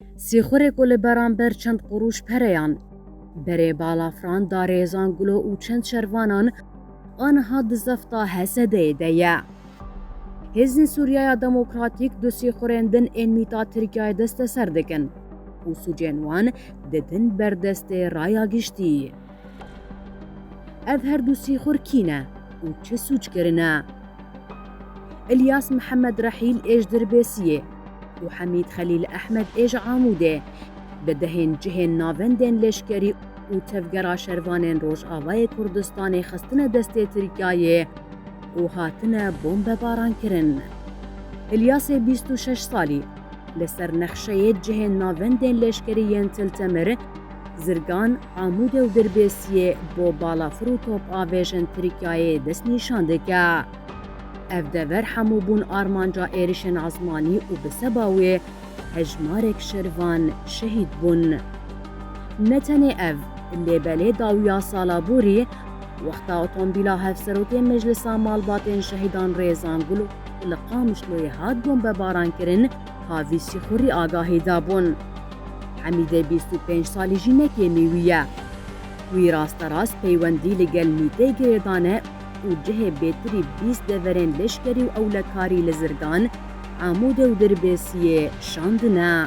سیخوره کل برانبر چند قروش پریان بره بالافران دارێزان گلۆ و چەند شەروانان آنها دزەفتا هەسەدەیە دەیە. هێزن سووریایە دەمۆکراتیک دوسیخورێندن ئێنمیتا ترکیای دەستە سەر دەکەن و سوجێن وان دەدن بەردەستێ ڕایا گشتی. ئەڤ هەردوو سیخور کینە و چه سوچکردنە؟ ئلیاس محەممەد ڕەحیل ئێژ دربێسیێ و حەمید خەلیل ئەحمەد ئێژ عامودێ بدهên cihên navendên leşkerî û tevgera şervanên Rojavayê Kurdistanê xistine destê Tirkiyeyê û hatine bombebarankirin. İlyasê 26 salî li ser nexşeyê cihên navendên leşkerî yên Tiltemir, Zirgan, Amûdê û Dirbêsiyê bo balafir û topavêjên Tirkiyeyê dest nîşan dike. Ev dever hemû bûn armanca êrişên ezmanî û bi seba wê hejmarek şervan şehîd bûn. Ne tenê ev, lêbelê dawiya Salaborî, wexta otomobîla hevserotê Meclisa Malbatên Şehîdan Rêzangul li Qamişloyê hat bombebarankirin, havî sîxurî agahî dabûn. Hemîdê 25 salî jî nekêmî wî ye. Wî rasterast peywendî li gel mîtê girêdane û cihê bêtirî 20 deverên leşkerî û ewlekarî li Zirgan, Amûdê û Dirbêsiyê şandine.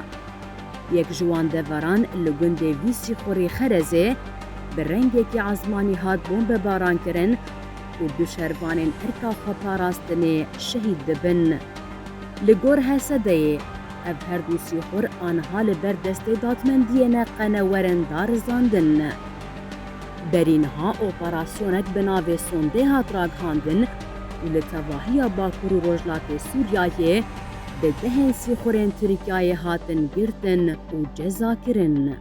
Yek ji wan deveran li gundê vî sîxurê Xerezê bi rengekî ezmanî hat bombebarankirin û du şervanên Erka Xweparastinê şehîd dibin. Li gor Hesedeyê, ev herdû sîxur aniha li ber destê dadmendiyê qenewerin darizandin. Berîniha operasyonek bi navê Sondê hat ragihandin û li tevahiya Bakur û Rojlatê Sûriyayê bi dehên sîxurên Tirkiyeyê hatin girtin û cezakirin.